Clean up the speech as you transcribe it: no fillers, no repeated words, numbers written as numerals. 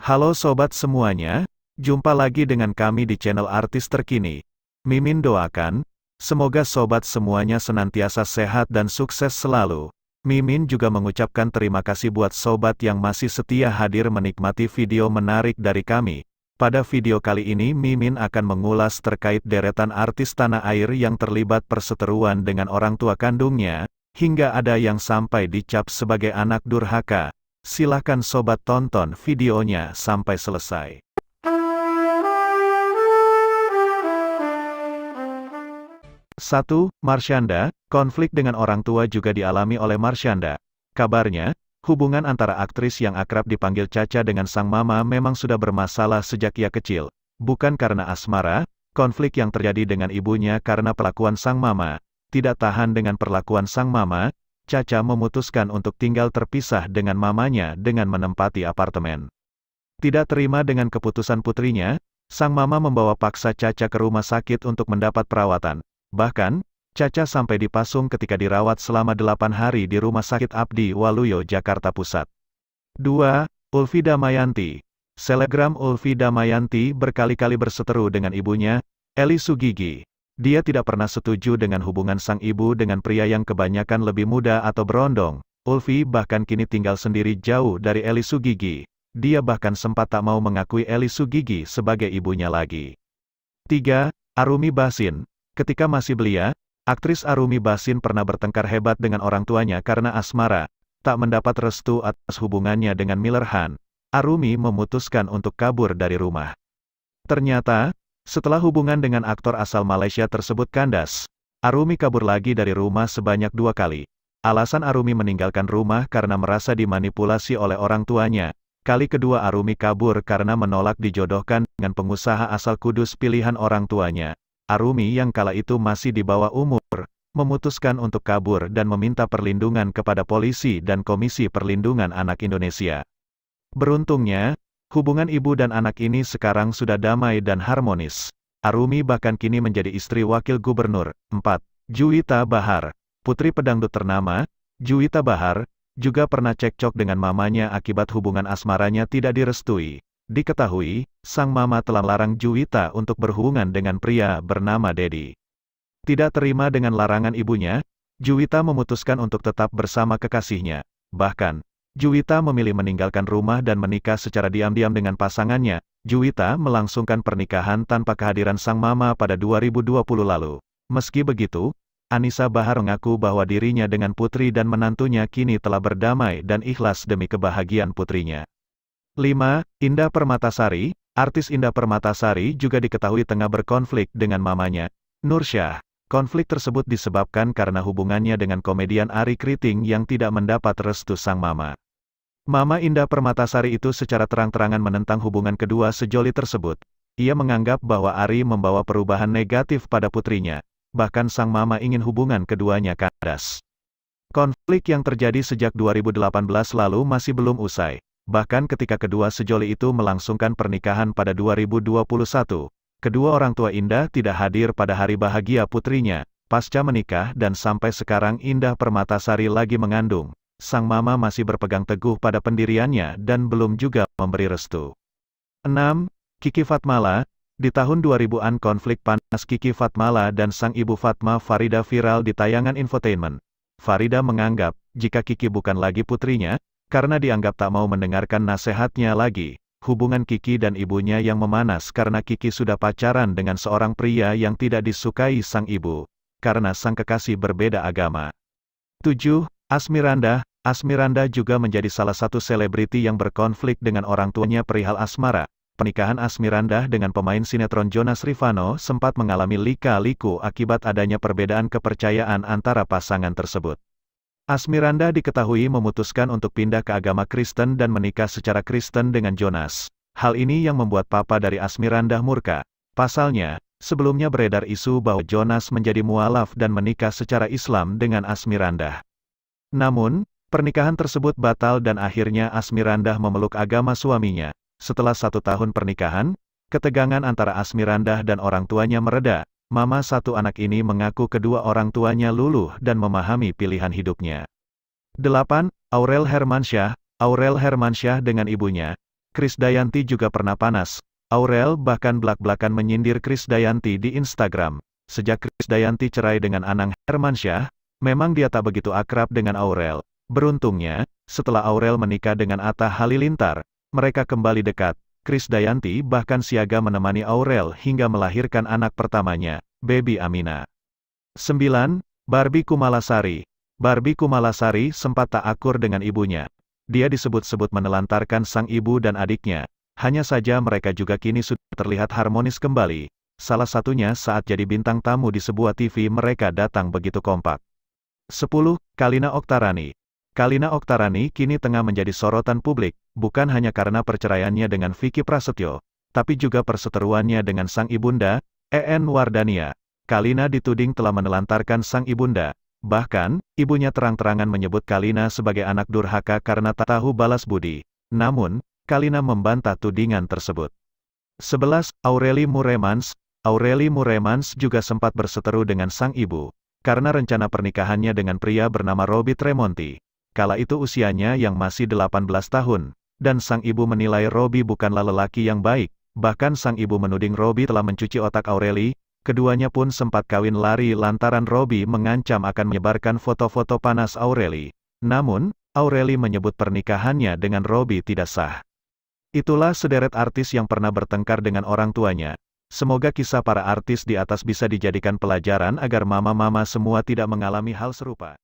Halo sobat semuanya, jumpa lagi dengan kami di channel Artis Terkini. Mimin doakan, semoga sobat semuanya senantiasa sehat dan sukses selalu. Mimin juga mengucapkan terima kasih buat sobat yang masih setia hadir menikmati video menarik dari kami. Pada video kali ini Mimin akan mengulas terkait deretan artis tanah air yang terlibat perseteruan dengan orang tua kandungnya, hingga ada yang sampai dicap sebagai anak durhaka. Silakan sobat tonton videonya sampai selesai. 1. Marshanda, konflik dengan orang tua juga dialami oleh Marshanda. Kabarnya, hubungan antara aktris yang akrab dipanggil Caca dengan sang mama memang sudah bermasalah sejak ia kecil. Bukan karena asmara, konflik yang terjadi dengan ibunya karena perlakuan sang mama. Tidak tahan dengan perlakuan sang mama, Caca memutuskan untuk tinggal terpisah dengan mamanya dengan menempati apartemen. Tidak terima dengan keputusan putrinya, sang mama membawa paksa Caca ke rumah sakit untuk mendapat perawatan. Bahkan, Caca sampai dipasung ketika dirawat selama 8 hari di Rumah Sakit Abdi Waluyo, Jakarta Pusat. 2. Ulfi Damayanti. Selebgram Ulfi Damayanti berkali-kali berseteru dengan ibunya, Eli Sugigi. Dia tidak pernah setuju dengan hubungan sang ibu dengan pria yang kebanyakan lebih muda atau berondong. Ulfi bahkan kini tinggal sendiri jauh dari Eli Sugigi. Dia bahkan sempat tak mau mengakui Eli Sugigi sebagai ibunya lagi. 3. Arumi Bachsin. Ketika masih belia, aktris Arumi Bachsin pernah bertengkar hebat dengan orang tuanya karena asmara. Tak mendapat restu atas hubungannya dengan Miller Han, Arumi memutuskan untuk kabur dari rumah. Ternyata, setelah hubungan dengan aktor asal Malaysia tersebut kandas, Arumi kabur lagi dari rumah sebanyak 2 kali. Alasan Arumi meninggalkan rumah karena merasa dimanipulasi oleh orang tuanya. Kali kedua Arumi kabur karena menolak dijodohkan dengan pengusaha asal Kudus pilihan orang tuanya. Arumi yang kala itu masih di bawah umur, memutuskan untuk kabur dan meminta perlindungan kepada polisi dan Komisi Perlindungan Anak Indonesia. Beruntungnya, hubungan ibu dan anak ini sekarang sudah damai dan harmonis. Arumi bahkan kini menjadi istri wakil gubernur. 4. Juwita Bahar. Putri pedangdut ternama, Juwita Bahar, juga pernah cekcok dengan mamanya akibat hubungan asmaranya tidak direstui. Diketahui, sang mama telah melarang Juwita untuk berhubungan dengan pria bernama Dedi. Tidak terima dengan larangan ibunya, Juwita memutuskan untuk tetap bersama kekasihnya. Bahkan, Juwita memilih meninggalkan rumah dan menikah secara diam-diam dengan pasangannya. Juwita melangsungkan pernikahan tanpa kehadiran sang mama pada 2020 lalu. Meski begitu, Anissa Bahar mengaku bahwa dirinya dengan putri dan menantunya kini telah berdamai dan ikhlas demi kebahagiaan putrinya. 5. Indah Permatasari. Artis Indah Permatasari juga diketahui tengah berkonflik dengan mamanya, Nursyah. Konflik tersebut disebabkan karena hubungannya dengan komedian Arie Kriting yang tidak mendapat restu sang mama. Mama Indah Permatasari itu secara terang-terangan menentang hubungan kedua sejoli tersebut. Ia menganggap bahwa Arie membawa perubahan negatif pada putrinya. Bahkan sang mama ingin hubungan keduanya kandas. Konflik yang terjadi sejak 2018 lalu masih belum usai. Bahkan ketika kedua sejoli itu melangsungkan pernikahan pada 2021, kedua orang tua Indah tidak hadir pada hari bahagia putrinya. Pasca menikah dan sampai sekarang Indah Permatasari lagi mengandung. Sang mama masih berpegang teguh pada pendiriannya dan belum juga memberi restu. 6. Kiki Fatmala. Di tahun 2000-an konflik panas Kiki Fatmala dan sang ibu Fatma Farida viral di tayangan infotainment. Farida menganggap, jika Kiki bukan lagi putrinya, karena dianggap tak mau mendengarkan nasihatnya lagi. Hubungan Kiki dan ibunya yang memanas karena Kiki sudah pacaran dengan seorang pria yang tidak disukai sang ibu, karena sang kekasih berbeda agama. 7. Asmirandah. Asmirandah juga menjadi salah satu selebriti yang berkonflik dengan orang tuanya perihal asmara. Pernikahan Asmirandah dengan pemain sinetron Jonas Rivano sempat mengalami lika-liku akibat adanya perbedaan kepercayaan antara pasangan tersebut. Asmirandah diketahui memutuskan untuk pindah ke agama Kristen dan menikah secara Kristen dengan Jonas. Hal ini yang membuat papa dari Asmirandah murka. Pasalnya, sebelumnya beredar isu bahwa Jonas menjadi mualaf dan menikah secara Islam dengan Asmirandah. Namun, pernikahan tersebut batal dan akhirnya Asmirandah memeluk agama suaminya. Setelah 1 tahun pernikahan, ketegangan antara Asmirandah dan orang tuanya mereda. Mama satu anak ini mengaku kedua orang tuanya luluh dan memahami pilihan hidupnya. 8. Aurel Hermansyah. Aurel Hermansyah dengan ibunya, Krisdayanti juga pernah panas. Aurel bahkan belak-belakan menyindir Krisdayanti di Instagram. Sejak Krisdayanti cerai dengan Anang Hermansyah, memang dia tak begitu akrab dengan Aurel. Beruntungnya, setelah Aurel menikah dengan Atta Halilintar, mereka kembali dekat. Krisdayanti bahkan siaga menemani Aurel hingga melahirkan anak pertamanya, Baby Amina. 9. Barbie Kumalasari. Barbie Kumalasari sempat tak akur dengan ibunya. Dia disebut-sebut menelantarkan sang ibu dan adiknya. Hanya saja mereka juga kini sudah terlihat harmonis kembali. Salah satunya saat jadi bintang tamu di sebuah TV mereka datang begitu kompak. 10. Kalina Oktarani. Kalina Oktarani kini tengah menjadi sorotan publik, bukan hanya karena perceraiannya dengan Vicky Prasetyo, tapi juga perseteruannya dengan sang ibunda, EN Wardania. Kalina dituding telah menelantarkan sang ibunda. Bahkan, ibunya terang-terangan menyebut Kalina sebagai anak durhaka karena tak tahu balas budi. Namun, Kalina membantah tudingan tersebut. 11. Aurelie Muremans. Aurelie Muremans juga sempat berseteru dengan sang ibu, karena rencana pernikahannya dengan pria bernama Robby Tremonti. Kala itu usianya yang masih 18 tahun, dan sang ibu menilai Robby bukanlah lelaki yang baik. Bahkan sang ibu menuding Robby telah mencuci otak Aurelie. Keduanya pun sempat kawin lari lantaran Robby mengancam akan menyebarkan foto-foto panas Aurelie. Namun, Aurelie menyebut pernikahannya dengan Robby tidak sah. Itulah sederet artis yang pernah bertengkar dengan orang tuanya. Semoga kisah para artis di atas bisa dijadikan pelajaran agar mama-mama semua tidak mengalami hal serupa.